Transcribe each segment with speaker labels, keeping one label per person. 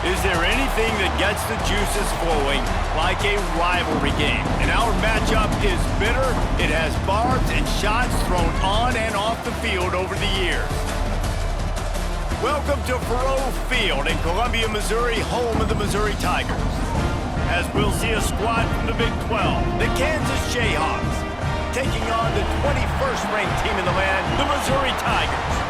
Speaker 1: Is there anything that gets the juices flowing like a rivalry game? And our matchup is bitter. It has barbs and shots thrown on and off the field over the years. Welcome to Faurot Field in Columbia, Missouri, home of the Missouri Tigers. As we'll see a squad from the Big 12, the Kansas Jayhawks, taking on the 21st ranked team in the land, the Missouri Tigers.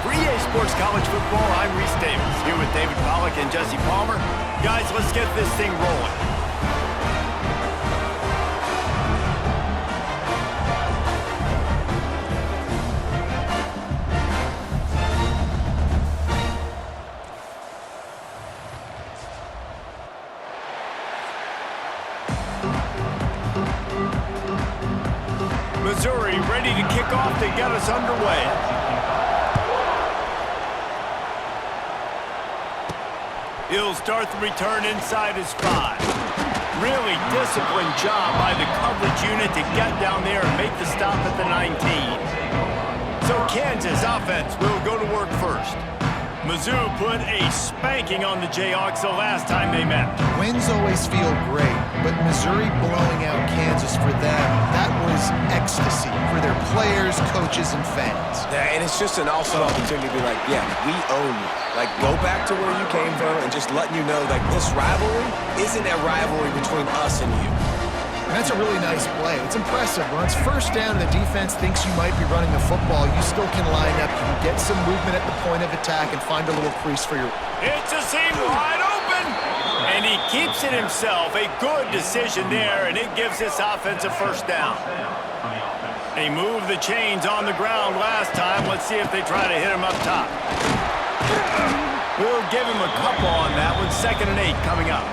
Speaker 1: For EA Sports College Football, I'm Reese Davis, here with David Pollack and Jesse Palmer. Guys, let's get this thing rolling. Missouri ready to kick off to get us underway. He'll start the return inside his 5. Really disciplined job by the coverage unit to get down there and make the stop at the 19. So Kansas offense will go to work first. Mizzou put a spanking on the Jayhawks the last time they met.
Speaker 2: Wins always feel great, but Missouri blowing out Kansas for them, that was ecstasy for their players, coaches, and fans.
Speaker 3: Yeah, and it's just an awesome opportunity to be like, yeah, we own you. Like, go back to where you came from and just letting you know, like, this rivalry isn't a rivalry between us and you.
Speaker 2: And that's a really nice play. It's impressive. When it's first down and the defense thinks you might be running the football, you still can line up. You can get some movement at the point of attack and find a little crease for your...
Speaker 1: It's a seam wide open! And he keeps it himself. A good decision there, and it gives this offense a first down. They moved the chains on the ground last time. Let's see if they try to hit him up top. We'll give him a couple on that one. 2nd and 8 coming up.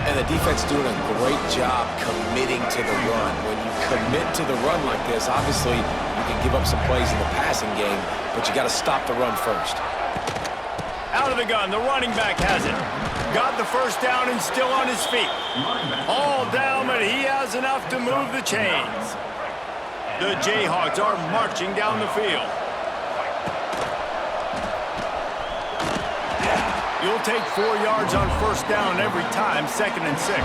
Speaker 3: And the defense doing a great job committing to the run. When you commit to the run like this, obviously you can give up some plays in the passing game, but you got to stop the run first.
Speaker 1: Out of the gun, the running back has it. Got the first down and still on his feet. All down, but he has enough to move the chains. The Jayhawks are marching down the field. You'll take 4 yards on first down every time, 2nd and 6.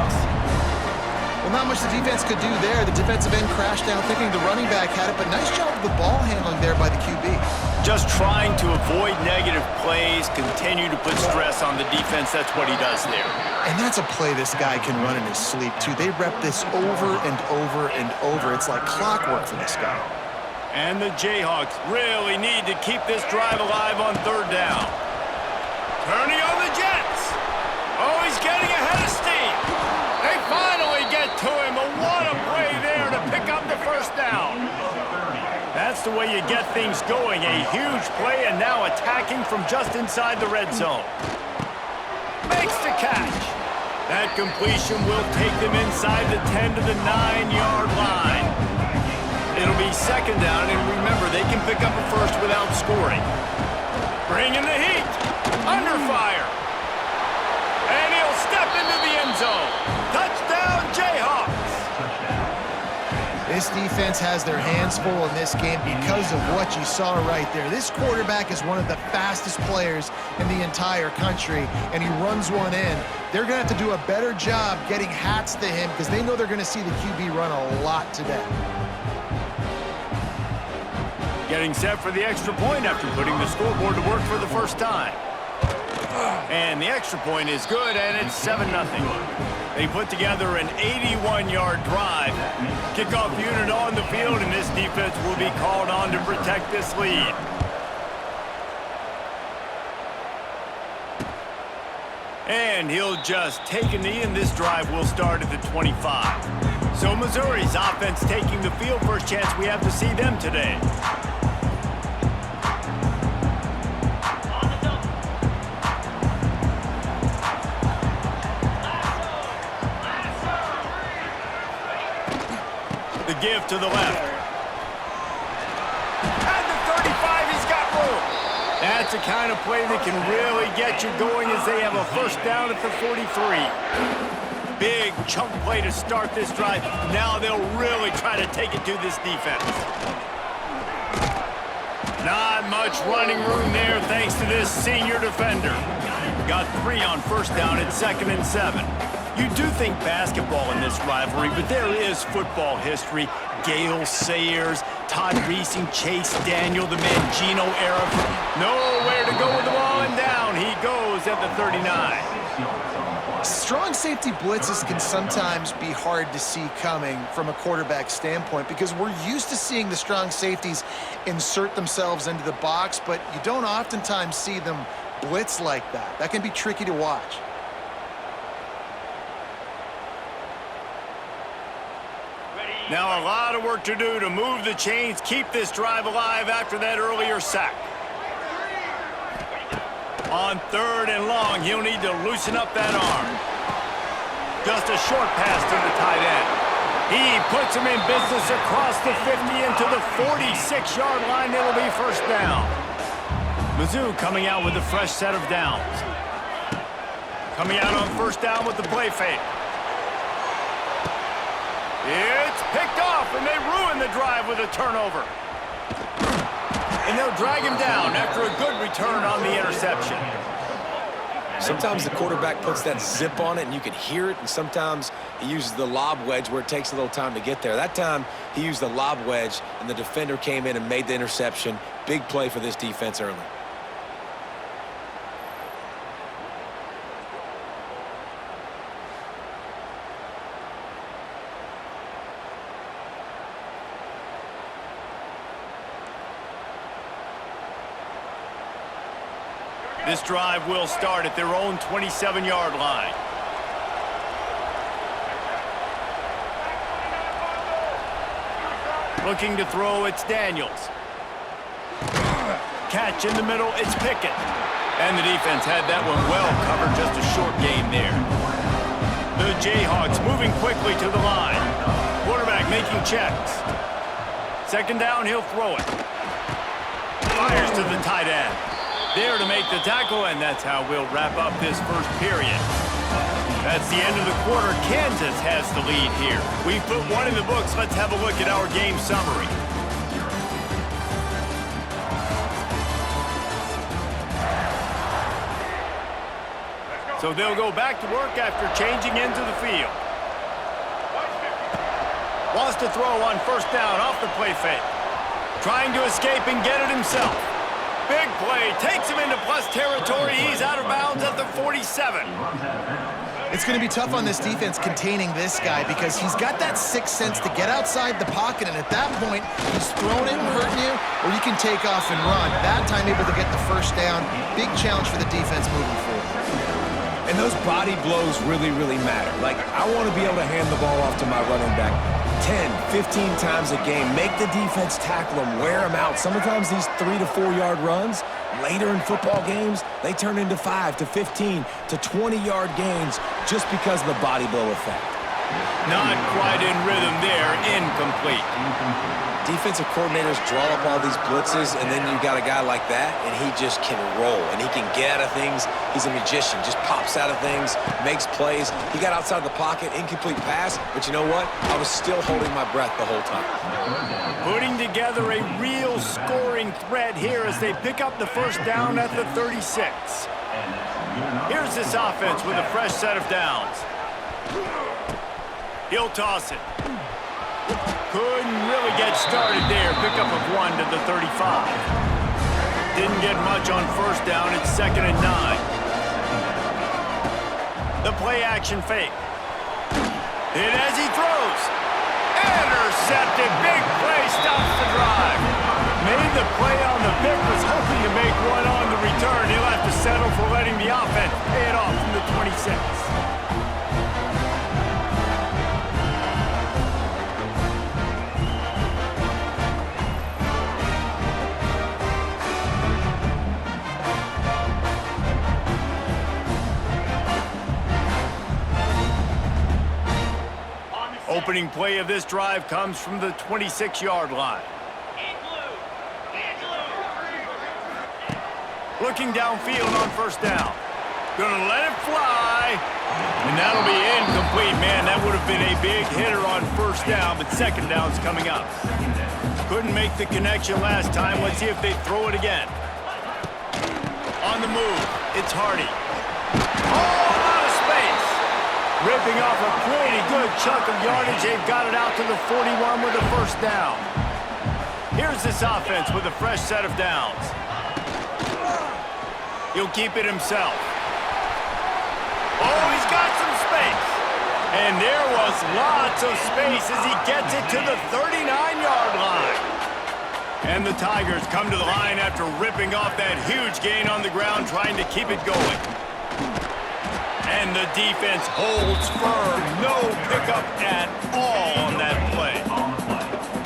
Speaker 2: Well, not much the defense could do there. The defensive end crashed down thinking the running back had it, but nice job of the ball handling there by the QB.
Speaker 1: Just trying to avoid negative plays, continue to put stress on the defense. That's what he does there.
Speaker 2: And that's a play this guy can run in his sleep, too. They rep this over and over and over. It's like clockwork for this guy.
Speaker 1: And the Jayhawks really need to keep this drive alive on 3rd down. Turning on the Jets. Oh, he's getting ahead of steam. They finally get to him. But what a play there to pick up the first down. That's the way you get things going. A huge play and now attacking from just inside the red zone. Makes the catch. That completion will take them inside the 10 to the 9-yard line. It'll be 2nd down, and remember, they can pick up a first without scoring. Bringing the heat. Under fire. And he'll step into the end zone. Touchdown, Jayhawks.
Speaker 2: This defense has their hands full in this game because of what you saw right there. This quarterback is one of the fastest players in the entire country, and he runs one in. They're going to have to do a better job getting hats to him because they know they're going to see the QB run a lot today.
Speaker 1: Getting set for the extra point after putting the scoreboard to work for the first time. And the extra point is good, and it's 7-0. They put together an 81-yard drive. Kickoff unit on the field, and this defense will be called on to protect this lead. And he'll just take a knee, and this drive will start at the 25. So Missouri's offense taking the field. First chance we have to see them today. The give to the left. At the 35, he's got room. That's the kind of play that can really get you going as they have a first down at the 43. Big chunk play to start this drive. Now they'll really try to take it to this defense. Not much running room there thanks to this senior defender. Got 3 on first down at 2nd and 7. You do think basketball in this rivalry, but there is football history. Gale Sayers, Todd Reesing, Chase Daniel, the Mangino era. Nowhere to go with the ball, and down he goes at the 39.
Speaker 2: Strong safety blitzes can sometimes be hard to see coming from a quarterback standpoint because we're used to seeing the strong safeties insert themselves into the box, but you don't oftentimes see them blitz like that. That can be tricky to watch.
Speaker 1: Now a lot of work to do to move the chains, keep this drive alive after that earlier sack. On 3rd and long, he'll need to loosen up that arm. Just a short pass to the tight end. He puts him in business across the 50 into the 46-yard line. It'll be first down. Mizzou coming out with a fresh set of downs. Coming out on first down with the play fake. It's picked off, and they ruin the drive with a turnover. And they'll drag him down after a good return on the interception.
Speaker 3: Sometimes the quarterback puts that zip on it and you can hear it, and sometimes he uses the lob wedge where it takes a little time to get there. That time he used the lob wedge and the defender came in and made the interception. Big play for this defense early.
Speaker 1: This drive will start at their own 27-yard line. Looking to throw, it's Daniels. Catch in the middle, it's Pickett. And the defense had that one well covered, just a short game there. The Jayhawks moving quickly to the line. Quarterback making checks. 2nd down, he'll throw it. Fires to the tight end. There to make the tackle, and that's how we'll wrap up this first period. That's the end of the quarter. Kansas has the lead here. We've put one in the books. Let's have a look at our game summary. So they'll go back to work after changing into the field. Wants to throw on first down off the play fake. Trying to escape and get it himself. Big play, takes him into plus territory. He's out of bounds at the 47.
Speaker 2: It's going to be tough on this defense containing this guy because he's got that sixth sense to get outside the pocket, and at that point, he's throwing it and hurting you, or you can take off and run. That time able to get the first down. Big challenge for the defense moving forward.
Speaker 3: And those body blows really, really matter. Like, I want to be able to hand the ball off to my running back 10, 15 times a game. Make the defense tackle them, wear them out. Sometimes these 3 to 4 yard runs, later in football games, they turn into 5 to 15 to 20-yard gains just because of the body blow effect.
Speaker 1: Not quite in rhythm there, incomplete.
Speaker 3: Defensive coordinators draw up all these blitzes, and then you got a guy like that, and he just can roll, and he can get out of things. He's a magician, just pops out of things, makes plays. He got outside the pocket, incomplete pass, but you know what? I was still holding my breath the whole time.
Speaker 1: Putting together a real scoring threat here as they pick up the first down at the 36. Here's this offense with a fresh set of downs. He'll toss it. Couldn't really get started there. Pickup of 1 to the 35. Didn't get much on first down. It's 2nd and 9. The play action fake. And as he throws, intercepted. Big play stops the drive. Made the play on the pick, was hoping to make one on the return. He'll have to settle for letting the offense pay it off from the 26. Opening play of this drive comes from the 26-yard line. Looking downfield on first down. Gonna let it fly. And that'll be incomplete. Man, that would have been a big hitter on first down, but second down's coming up. Couldn't make the connection last time. Let's see if they throw it again. On the move, it's Hardy. Oh, out of space. Ripping off a pretty good chunk of yardage. They've got it out to the 41 with a first down. Here's this offense with a fresh set of downs. He'll keep it himself. Oh, he's got some space. And there was lots of space as he gets it to the 39-yard line. And the Tigers come to the line after ripping off that huge gain on the ground, trying to keep it going. And the defense holds firm. No pickup at all on that play.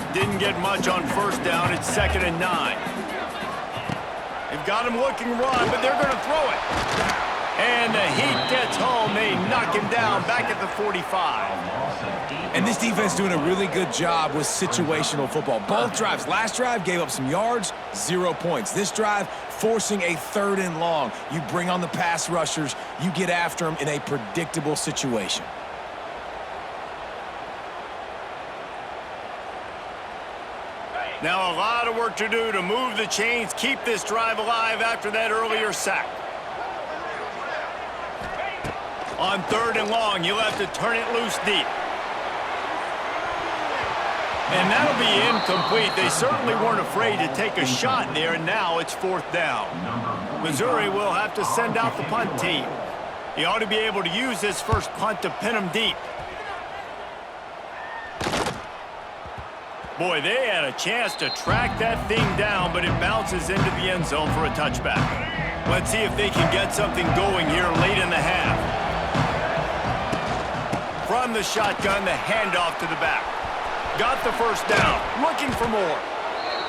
Speaker 1: Didn't get much on first down. It's 2nd and 9. They've got him looking run, but they're going to throw it. And the heat gets home. They knock him down back at the 45.
Speaker 3: And this defense doing a really good job with situational football. Both drives. Last drive gave up some yards, 0 points. This drive forcing a 3rd and long. You bring on the pass rushers. You get after them in a predictable situation.
Speaker 1: Now a lot of work to do to move the chains, keep this drive alive after that earlier sack. On 3rd and long, you'll have to turn it loose deep. And that'll be incomplete. They certainly weren't afraid to take a shot there, and now it's 4th down. Missouri will have to send out the punt team. He ought to be able to use his first punt to pin him deep. Boy, they had a chance to track that thing down, but it bounces into the end zone for a touchback. Let's see if they can get something going here late in the half. From the shotgun, the handoff to the back. Got the first down, looking for more.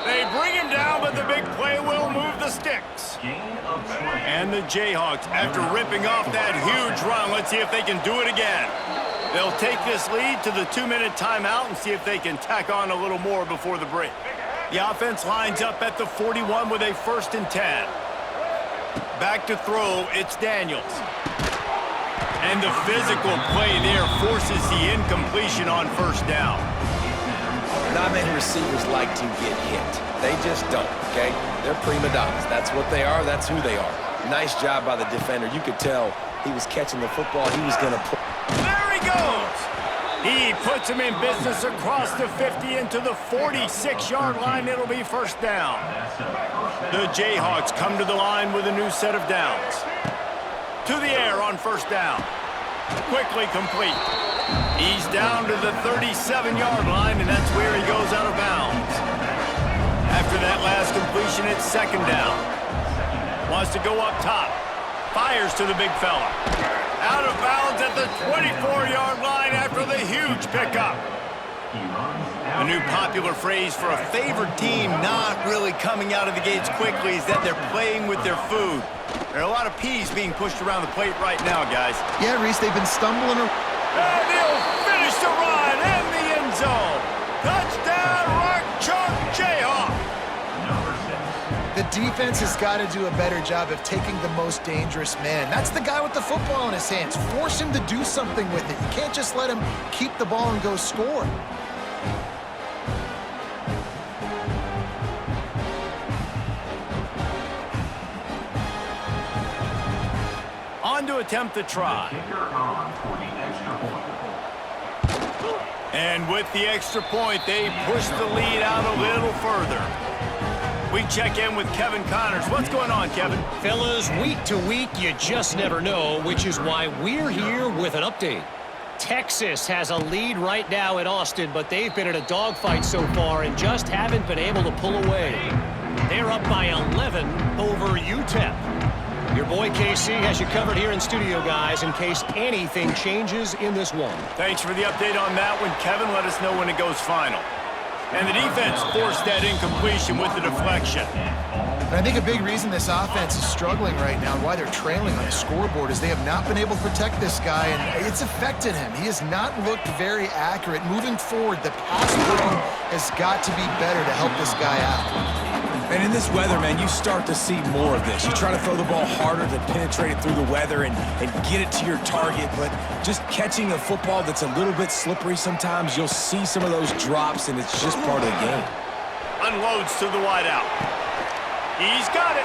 Speaker 1: They bring him down, but the big play will move the sticks. And the Jayhawks, after ripping off that huge run, let's see if they can do it again. They'll take this lead to the 2-minute timeout and see if they can tack on a little more before the break. The offense lines up at the 41 with a 1st and 10. Back to throw, it's Daniels. And the physical play there forces the incompletion on first down.
Speaker 3: Not many receivers like to get hit. They just don't, okay? They're prima donnas. That's what they are. That's who they are. Nice job by the defender. You could tell he was catching the football. He was going to put...
Speaker 1: There he goes! He puts him in business across the 50 into the 46-yard line. It'll be first down. The Jayhawks come to the line with a new set of downs. To the air on first down. Quickly complete. He's down to the 37-yard line, and that's where he goes out of bounds. After that last completion, it's 2nd down. Wants to go up top. Fires to the big fella. Out of bounds at the 24-yard line after the huge pickup. A new popular phrase for a favored team not really coming out of the gates quickly is that they're playing with their food. There are a lot of peas being pushed around the plate right now, guys.
Speaker 2: Yeah, Reese, they've been stumbling around.
Speaker 1: And he'll finish the run in the end zone. Touchdown, Rock Chalk Jayhawk.
Speaker 2: The defense has got to do a better job of taking the most dangerous man. That's the guy with the football in his hands. Force him to do something with it. You can't just let him keep the ball and go score.
Speaker 1: On to attempt the try. And with the extra point, they push the lead out a little further. We check in with Kevin Connors. What's going on, Kevin?
Speaker 4: Fellas, week to week, you just never know, which is why we're here with an update. Texas has a lead right now in Austin, but they've been in a dogfight so far and just haven't been able to pull away. They're up by 11 over UTEP. Your boy KC has you covered here in studio, guys, in case anything changes in this one.
Speaker 1: Thanks for the update on that one, Kevin. Let us know when it goes final. And the defense forced that incompletion with the deflection.
Speaker 2: And I think a big reason this offense is struggling right now and why they're trailing on the scoreboard is they have not been able to protect this guy, and it's affected him. He has not looked very accurate. Moving forward, the pass blocking has got to be better to help this guy out.
Speaker 3: And in this weather, man, you start to see more of this. You try to throw the ball harder to penetrate it through the weather and get it to your target, but just catching a football that's a little bit slippery sometimes, you'll see some of those drops, and it's just part of the game.
Speaker 1: Unloads to the wideout. He's got it.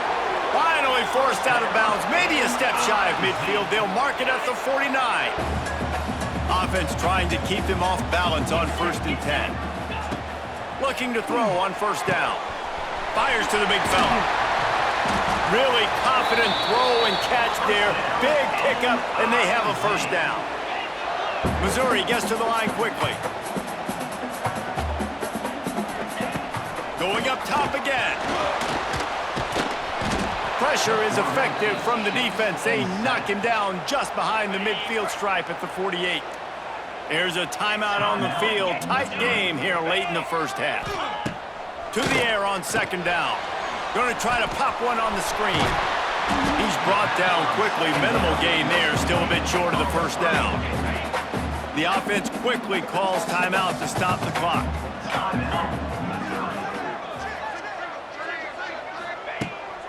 Speaker 1: Finally forced out of bounds. Maybe a step shy of midfield. They'll mark it at the 49. Offense trying to keep them off balance on 1st and 10. Looking to throw on 1st down. Fires to the big fella. Really confident throw and catch there. Big pickup, and they have a 1st down. Missouri gets to the line quickly. Going up top again. Pressure is effective from the defense. They knock him down just behind the midfield stripe at the 48. There's a timeout on the field. Tight game here late in the 1st half. To the air on 2nd down. Going to try to pop one on the screen. He's brought down quickly. Minimal gain there. Still a bit short of the 1st down. The offense quickly calls timeout to stop the clock.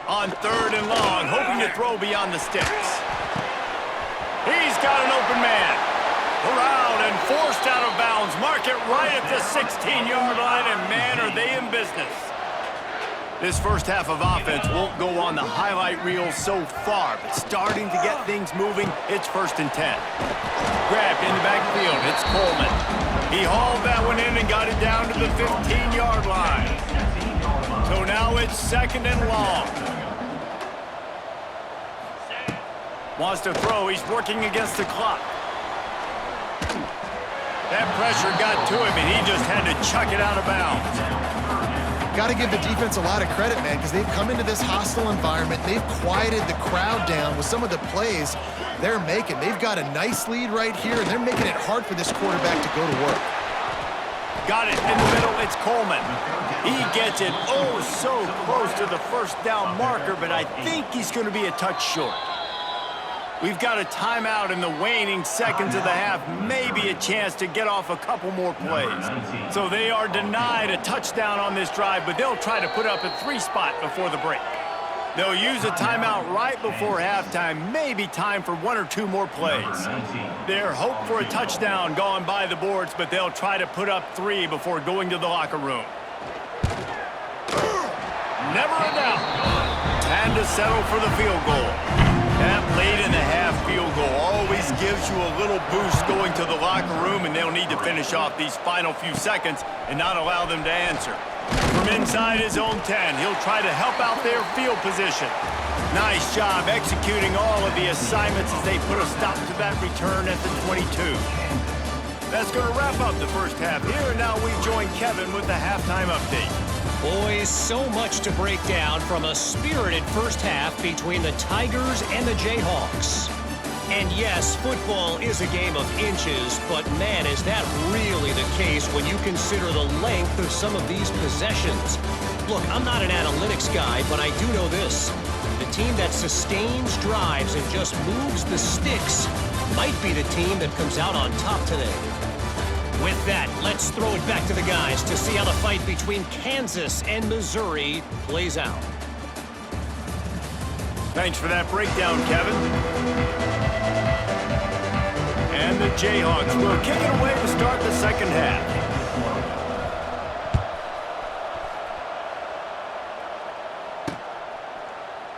Speaker 1: On 3rd and long, hoping to throw beyond the sticks. He's got an open man. Corralled and forced out of bounds. Mark it right at the 16-yard line, and man, are they in business. This 1st half of offense won't go on the highlight reel so far, but starting to get things moving, it's 1st and 10. Grabbed in the backfield, it's Coleman. He hauled that one in and got it down to the 15-yard line. So now it's 2nd and long. Wants to throw. He's working against the clock. That pressure got to him, and he just had to chuck it out of bounds.
Speaker 2: Got to give the defense a lot of credit, man, because they've come into this hostile environment. They've quieted the crowd down with some of the plays they're making. They've got a nice lead right here, and they're making it hard for this quarterback to go to work.
Speaker 1: Got it in the middle. It's Coleman. He gets it oh so close to the 1st down marker, but I think he's going to be a touch short. We've got a timeout in the waning seconds of the half, maybe a chance to get off a couple more plays. So they are denied a touchdown on this drive, but they'll try to put up a 3 spot before the break. They'll use a timeout right before halftime, maybe time for 1 or 2 more plays. Their hope for a touchdown gone by the boards, but they'll try to put up 3 before going to the locker room. Never a doubt. Time to settle for the field goal. That late in the half field goal always gives you a little boost going to the locker room, and they'll need to finish off these final few seconds and not allow them to answer. From inside his own 10, he'll try to help out their field position. Nice job executing all of the assignments as they put a stop to that return at the 22. That's going to wrap up the 1st half here, and now we join Kevin with the halftime update.
Speaker 4: Boys, so much to break down from a spirited 1st half between the Tigers and the Jayhawks. And yes, football is a game of inches, but man, is that really the case when you consider the length of some of these possessions. Look, I'm not an analytics guy, but I do know this. The team that sustains drives and just moves the sticks might be the team that comes out on top today. With that, let's throw it back to the guys to see how the fight between Kansas and Missouri plays out.
Speaker 1: Thanks for that breakdown, Kevin. And the Jayhawks will kick it away to start the 2nd half.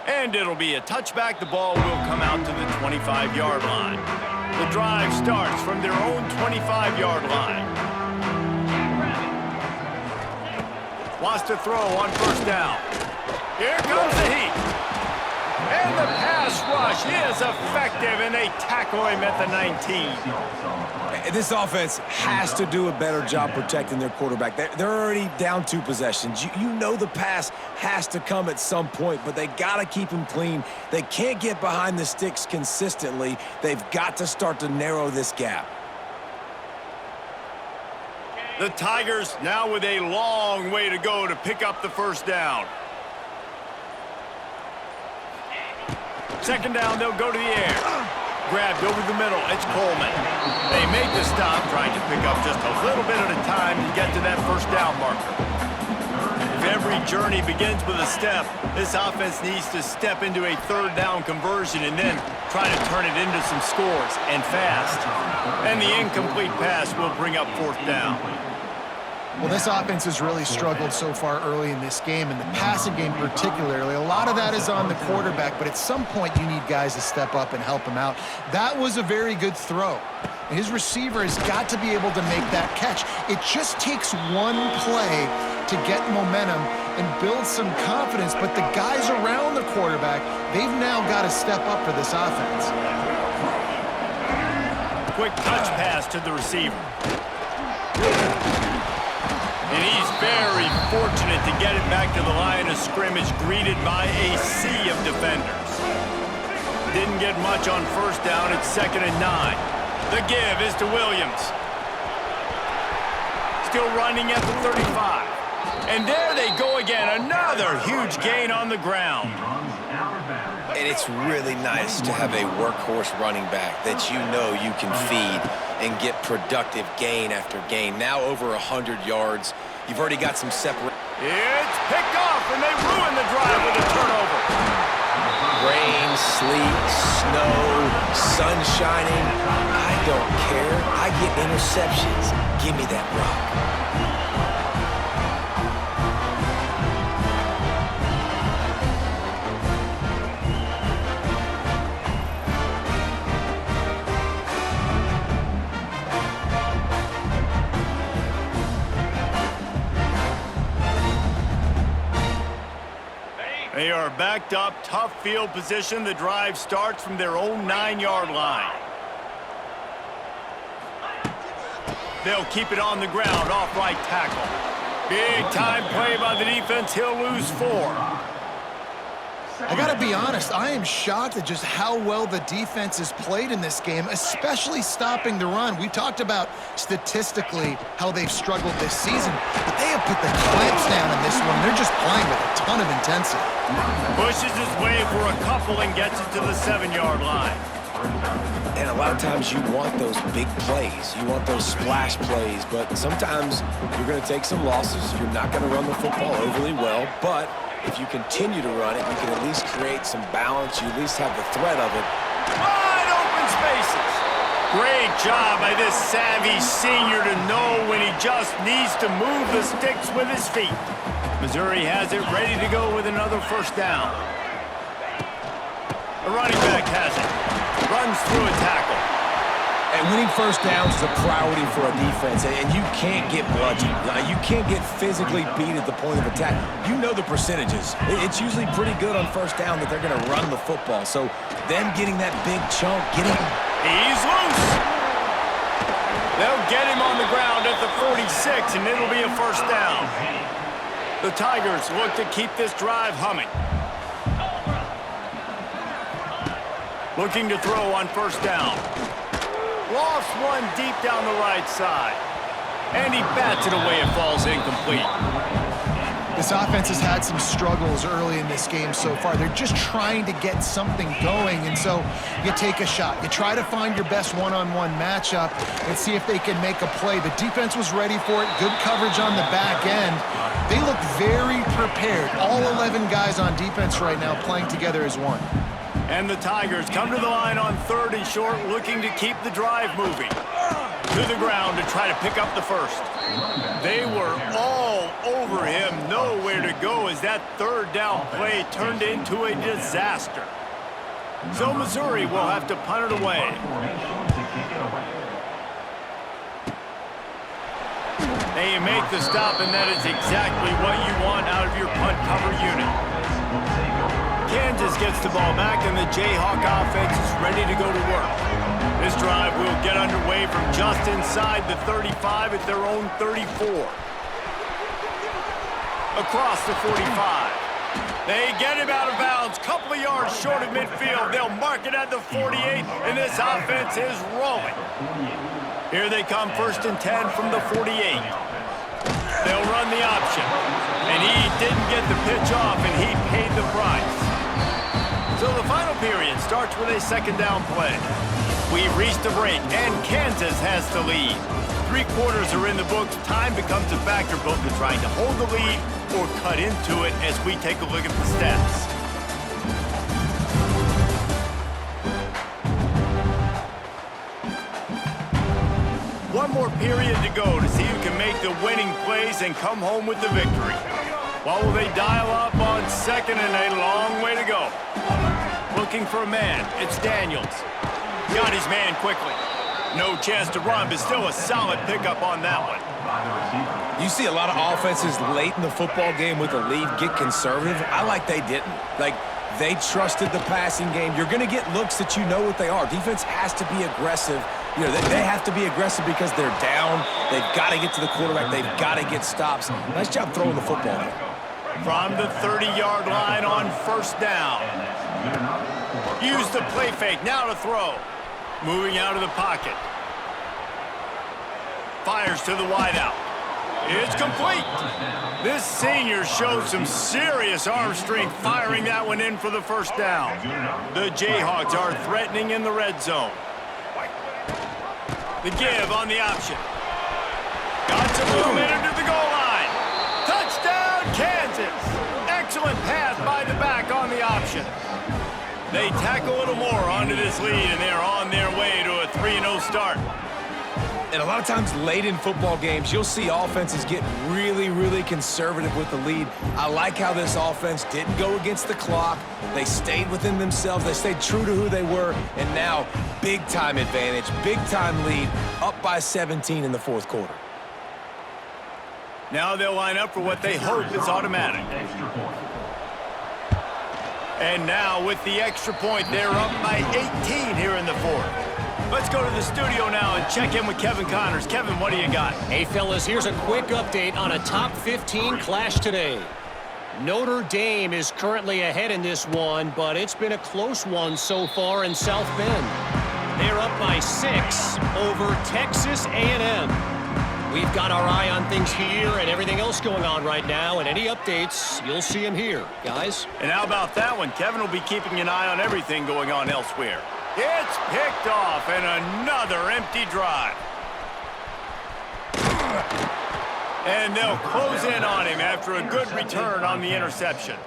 Speaker 1: And it'll be a touchback. The ball will come out to the 25-yard line. The drive starts from their own 25-yard line. Wants to throw on 1st down. Here comes the heat. And the pass rush is effective, and they tackle him at the 19.
Speaker 3: This offense has to do a better job protecting their quarterback. They're already down 2 possessions. You know the pass has to come at some point, but they got to keep him clean. They can't get behind the sticks consistently. They've got to start to narrow this gap.
Speaker 1: The Tigers now with a long way to go to pick up the 1st down. 2nd down, they'll go to the air. Grabbed over the middle, it's Coleman. They make the stop, trying to pick up just a little bit at a time to get to that 1st down marker. If every journey begins with a step, this offense needs to step into a 3rd down conversion and then try to turn it into some scores, and fast. And the incomplete pass will bring up 4th down.
Speaker 2: Well, this offense has really struggled so far early in this game, and the passing game particularly. A lot of that is on the quarterback, but at some point you need guys to step up and help him out. That was a very good throw. And his receiver has got to be able to make that catch. It just takes one play to get momentum and build some confidence, but the guys around the quarterback, they've now got to step up for this offense.
Speaker 1: Quick touch pass to the receiver. And he's very fortunate to get it back to the line of scrimmage, greeted by a sea of defenders. Didn't get much on first down. It's 2nd and 9. The give is to Williams. Still running at the 35. And there they go again. Another huge gain on the ground.
Speaker 3: And it's really nice to have a workhorse running back that you know you can feed and get productive gain after gain. Now over 100 yards. You've already got some separate.
Speaker 1: It's picked off, and they ruin the drive with a turnover.
Speaker 3: Rain, sleet, snow, sun shining. I don't care. I get interceptions. Give me that rock.
Speaker 1: They are backed up, tough field position. The drive starts from their own 9-yard line. They'll keep it on the ground, off right tackle. Big time play by the defense. He'll lose 4.
Speaker 2: I gotta be honest, I am shocked at just how well the defense has played in this game, especially stopping the run. We talked about statistically how they've struggled this season, but they have put the clamps down in this one. They're just playing with a ton of intensity.
Speaker 1: Pushes his way for a couple and gets it to the 7-yard line.
Speaker 3: And a lot of times you want those big plays. You want those splash plays, but sometimes you're going to take some losses. You're not going to run the football overly well, but if you continue to run it, you can at least create some balance. You at least have the threat of it.
Speaker 1: Wide open spaces. Great job by this savvy senior to know when he just needs to move the sticks with his feet. Missouri has it ready to go with another first down. The running back has it. Runs through a tackle.
Speaker 3: And winning first downs is a priority for a defense, and you can't get bludgeoned. You can't get physically beat at the point of attack. You know the percentages. It's usually pretty good on first down that they're going to run the football. So them getting that big chunk,
Speaker 1: He's loose. They'll get him on the ground at the 46, and it'll be a first down. The Tigers look to keep this drive humming. Looking to throw on first down. Lost one deep down the right side. And he bats it away. It falls incomplete.
Speaker 2: This offense has had some struggles early in this game so far. They're just trying to get something going, and so you take a shot. You try to find your best one-on-one matchup and see if they can make a play. The defense was ready for it. Good coverage on the back end. They look very prepared. All 11 guys on defense right now playing together as one.
Speaker 1: And the Tigers come to the line on 3rd and short, looking to keep the drive moving. To the ground to try to pick up the first. They were all over him, nowhere to go as that 3rd down play turned into a disaster. So Missouri will have to punt it away. They make the stop, and that is exactly what you want out of your punt cover unit. Kansas gets the ball back, and the Jayhawk offense is ready to go to work. This drive will get underway from just inside the 35 at their own 34. Across the 45. They get him out of bounds, couple of yards short of midfield. They'll mark it at the 48, and this offense is rolling. Here they come, 1st and 10 from the 48. They'll run the option, and he didn't get the pitch off, and he paid the price. So the final period starts with a 2nd down play. We've reached the break, and Kansas has the lead. 3 quarters are in the books. Time becomes a factor, both in trying to hold the lead or cut into it as we take a look at the stats. One more period to go to see who can make the winning plays and come home with the victory. What will they dial up on second and a long way to go? Looking for a man. It's Daniels. Got his man quickly. No chance to run, but still a solid pickup on that one.
Speaker 3: You see a lot of offenses late in the football game with a lead get conservative. I like they didn't. Like, they trusted the passing game. You're going to get looks that you know what they are. Defense has to be aggressive. You know, they have to be aggressive because they're down. They've got to get to the quarterback. They've got to get stops. Nice job throwing the football there.
Speaker 1: From the 30-yard line on first down. Use the play fake. Now to throw. Moving out of the pocket. Fires to the wideout. It's complete. This senior shows some serious arm strength firing that one in for the first down. The Jayhawks are threatening in the red zone. The give on the option. Got some momentum to the goal line. Touchdown, Kansas. Excellent pass by the back on the option. They tack a little more onto this lead, and they're on their way to a 3-0 start.
Speaker 3: And a lot of times late in football games, you'll see offenses get really, really conservative with the lead. I like how this offense didn't go against the clock. They stayed within themselves. They stayed true to who they were. And now, big-time advantage, big-time lead, up by 17 in the fourth quarter.
Speaker 1: Now they'll line up for what they hope is automatic. And now with the extra point, they're up by 18 here in the fourth. Let's go to the studio now and check in with Kevin Connors. Kevin, what do you got?
Speaker 4: Hey, fellas, here's a quick update on a top 15 clash today. Notre Dame is currently ahead in this one, but it's been a close one so far in South Bend. They're up by 6 over Texas A&M. We've got our eye on things here and everything else going on right now, and any updates, you'll see them here, guys.
Speaker 1: And how about that one? Kevin will be keeping an eye on everything going on elsewhere. It's picked off, and another empty drive. And they'll close in on him after a good return on the interception.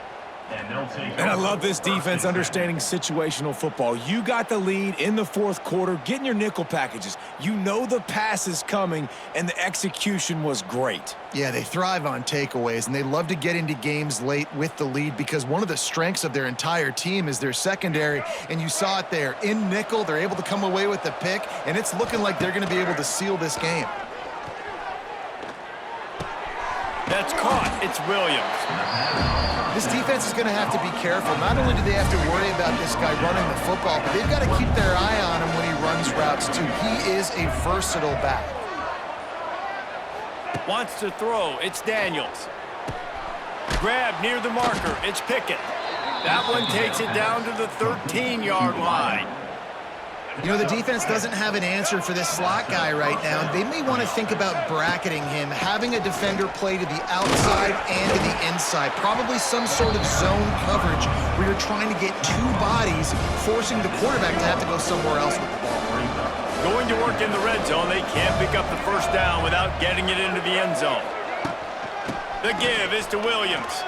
Speaker 3: And I love this defense understanding situational football. You got the lead in the fourth quarter, getting your nickel packages. You know the pass is coming, and the execution was great.
Speaker 2: Yeah, they thrive on takeaways, and they love to get into games late with the lead because one of the strengths of their entire team is their secondary, and you saw it there. In nickel, they're able to come away with the pick, and it's looking like they're going to be able to seal this game.
Speaker 1: That's caught. It's Williams.
Speaker 2: This defense is going to have to be careful. Not only do they have to worry about this guy running the football, but they've got to keep their eye on him when he runs routes, too. He is a versatile back.
Speaker 1: Wants to throw. It's Daniels. Grab near the marker. It's Pickett. That one takes it down to the 13-yard line.
Speaker 2: You know, the defense doesn't have an answer for this slot guy right now. They may want to think about bracketing him, having a defender play to the outside and to the inside. Probably some sort of zone coverage where you're trying to get two bodies, forcing the quarterback to have to go somewhere else with the ball.
Speaker 1: Going to work in the red zone. They can't pick up the first down without getting it into the end zone. The give is to Williams.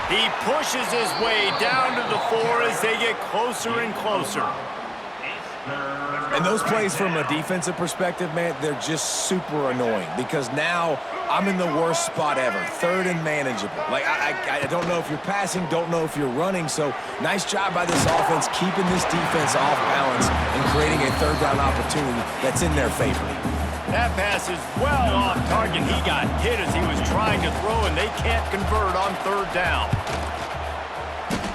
Speaker 1: He pushes his way down to the 4 as they get closer and closer.
Speaker 3: And those plays from a defensive perspective, man, they're just super annoying because now I'm in the worst spot ever, third and manageable. Like, I don't know if you're passing, don't know if you're running, so nice job by this offense keeping this defense off balance and creating a third down opportunity that's in their favor.
Speaker 1: That pass is well off target. He got hit as he was trying to throw, and they can't convert on third down.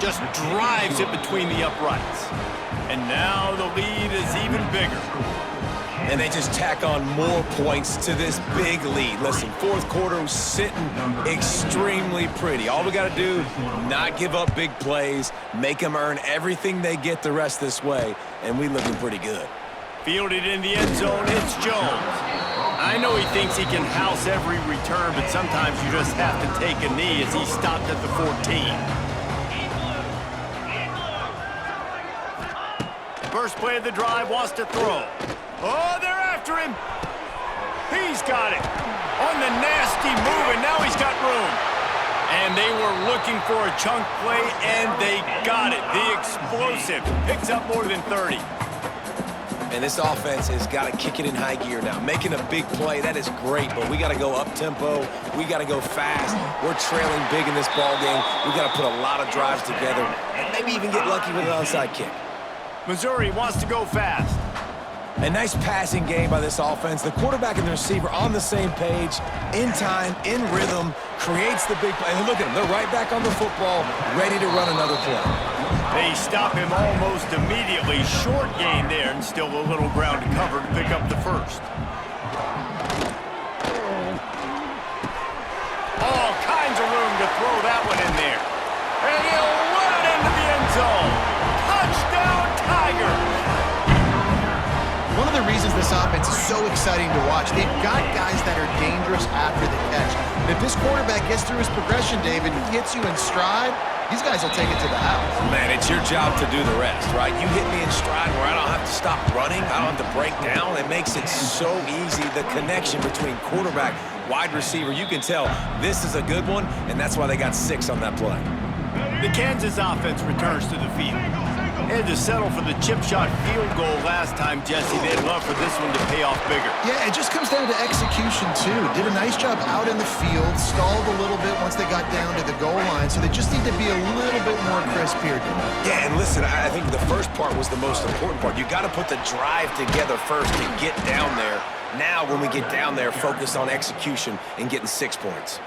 Speaker 1: Just drives it between the uprights. And now the lead is even bigger.
Speaker 3: And they just tack on more points to this big lead. Listen, fourth quarter was sitting extremely pretty. All we got to do, not give up big plays, make them earn everything they get the rest this way, and we looking pretty good.
Speaker 1: Fielded in the end zone, it's Jones. I know he thinks he can house every return, but sometimes you just have to take a knee as he stopped at the 14. First play of the drive, wants to throw. Oh, they're after him. He's got it. On the nasty move, and now he's got room. And they were looking for a chunk play, and they got it. The explosive picks up more than 30.
Speaker 3: And this offense has got to kick it in high gear now. Making a big play, that is great, but we got to go up-tempo. We got to go fast. We're trailing big in this ball game. We got to put a lot of drives together and maybe even get lucky with an onside kick.
Speaker 1: Missouri wants to go fast.
Speaker 3: A nice passing game by this offense. The quarterback and the receiver on the same page, in time, in rhythm, creates the big play. And look at them. They're right back on the football, ready to run another play.
Speaker 1: They stop him almost immediately. Short gain there, and still a little ground to cover to pick up the first. All kinds of room to throw that one in there. And he'll run it into the end zone. Touchdown, Tigers!
Speaker 2: One of the reasons this offense is so exciting to watch, they've got guys that are dangerous after the catch. And if this quarterback gets through his progression, David, and hits you in stride, these guys will take it to the house.
Speaker 3: Man, it's your job to do the rest, right? You hit me in stride where I don't have to stop running. I don't have to break down. It makes it so easy. The connection between quarterback, wide receiver, you can tell this is a good one, and that's why they got 6 on that play.
Speaker 1: The Kansas offense returns to the field. Had to settle for the chip shot field goal last time, Jesse. They'd love for this one to pay off bigger.
Speaker 2: Yeah, it just comes down to execution, too. Did a nice job out in the field, stalled a little bit once they got down to the goal line, so they just need to be a little bit more crisp here.
Speaker 3: Yeah, and listen, I think the first part was the most important part. You got to put the drive together first to get down there. Now, when we get down there, focus on execution and getting 6 points.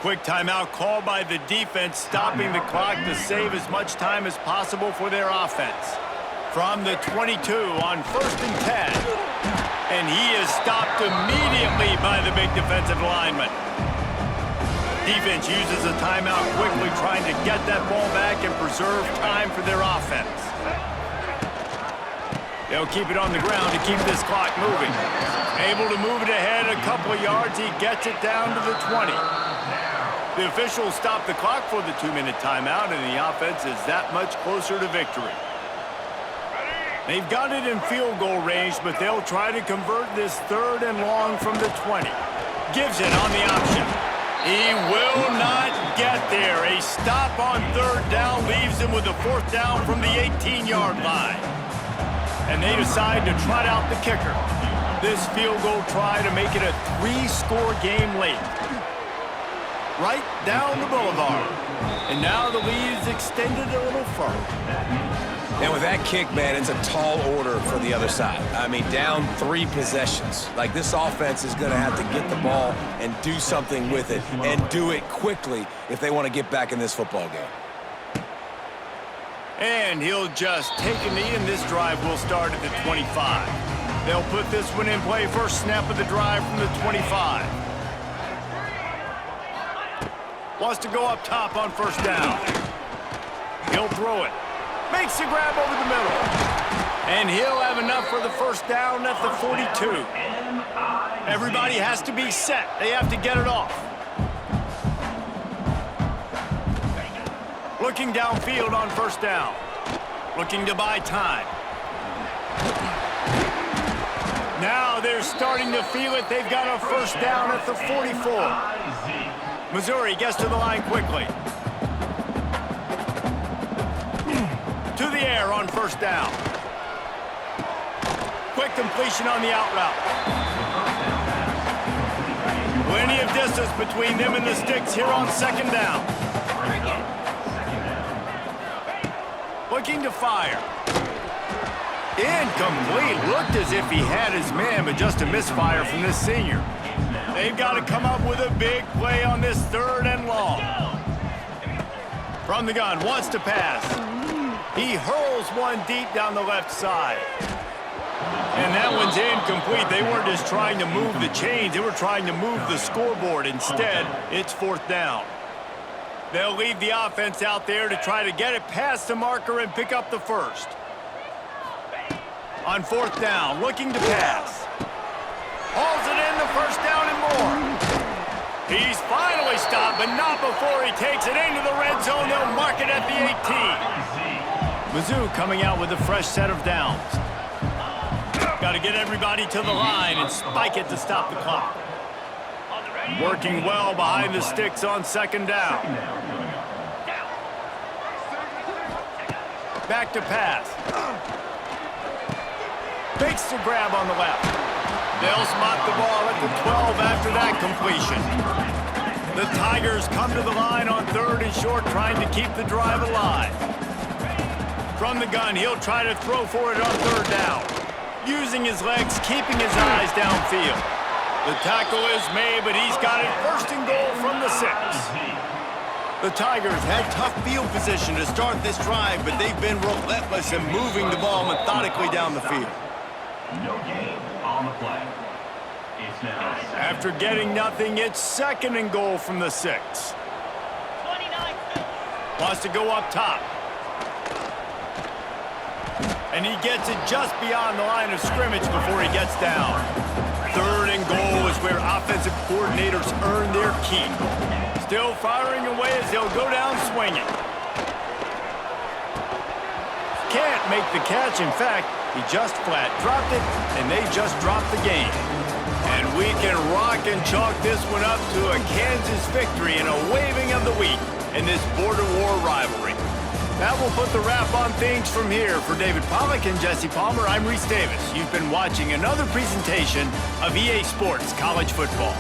Speaker 1: Quick timeout called by the defense, stopping the clock to save as much time as possible for their offense. From the 22 on 1st and 10. And he is stopped immediately by the big defensive lineman. Defense uses a timeout quickly, trying to get that ball back and preserve time for their offense. They'll keep it on the ground to keep this clock moving. Able to move it ahead a couple of yards. He gets it down to the 20. The officials stop the clock for the 2-minute timeout, and the offense is that much closer to victory. They've got it in field goal range, but they'll try to convert this 3rd and long from the 20. Gives it on the option. He will not get there. A stop on 3rd down leaves him with a 4th down from the 18-yard line. And they decide to trot out the kicker. This field goal try to make it a 3-score game late. Right down the boulevard. And now the lead is extended a little further.
Speaker 3: And with that kick, man, it's a tall order for the other side. I mean, down 3 possessions. Like, this offense is going to have to get the ball and do something with it, and do it quickly if they want to get back in this football game.
Speaker 1: And he'll just take a knee, and this drive will start at the 25. They'll put this one in play. First snap of the drive from the 25. Wants to go up top on 1st down. He'll throw it. Makes the grab over the middle. And he'll have enough for the 1st down at the 42. Everybody has to be set. They have to get it off. Looking downfield on 1st down. Looking to buy time. Now they're starting to feel it. They've got a 1st down at the 44. Missouri gets to the line quickly. To the air on 1st down. Quick completion on the out route. Plenty of distance between them and the sticks here on 2nd down. Looking to fire. Incomplete. Looked as if he had his man, but just a misfire from this senior. They've got to come up with a big play on this 3rd and long. From the gun, wants to pass. He hurls one deep down the left side. And that one's incomplete. They weren't just trying to move the chains. They were trying to move the scoreboard. Instead, it's 4th down. They'll leave the offense out there to try to get it past the marker and pick up the 1st. On 4th down, looking to pass. Hauls it in, the 1st down and more. He's finally stopped, but not before he takes it into the red zone. They'll mark it at the 18. Mizzou coming out with a fresh set of downs. Got to get everybody to the line and spike it to stop the clock. Working well behind the sticks on 2nd down. Back to pass. Makes the grab on the left. They'll spot the ball at the 12 after that completion. The Tigers come to the line on 3rd and short, trying to keep the drive alive. From the gun, he'll try to throw for it on 3rd down. Using his legs, keeping his eyes downfield. The tackle is made, but he's got it 1st and goal from the 6. The Tigers had tough field position to start this drive, but they've been relentless in moving the ball methodically down the field.
Speaker 5: No gain on the play. It's now
Speaker 1: After getting nothing, it's 2nd and goal from the 6. Wants to go up top. And he gets it just beyond the line of scrimmage before he gets down. 3rd and goal is where offensive coordinators earn their keep. Still firing away as they'll go down swinging. Can't make the catch. In fact, he just flat dropped it, and they just dropped the game. And we can rock and chalk this one up to a Kansas victory and a waving of the wheat in this border war rivalry. That will put the wrap on things from here. For David Pollack and Jesse Palmer, I'm Reese Davis. You've been watching another presentation of EA Sports College Football.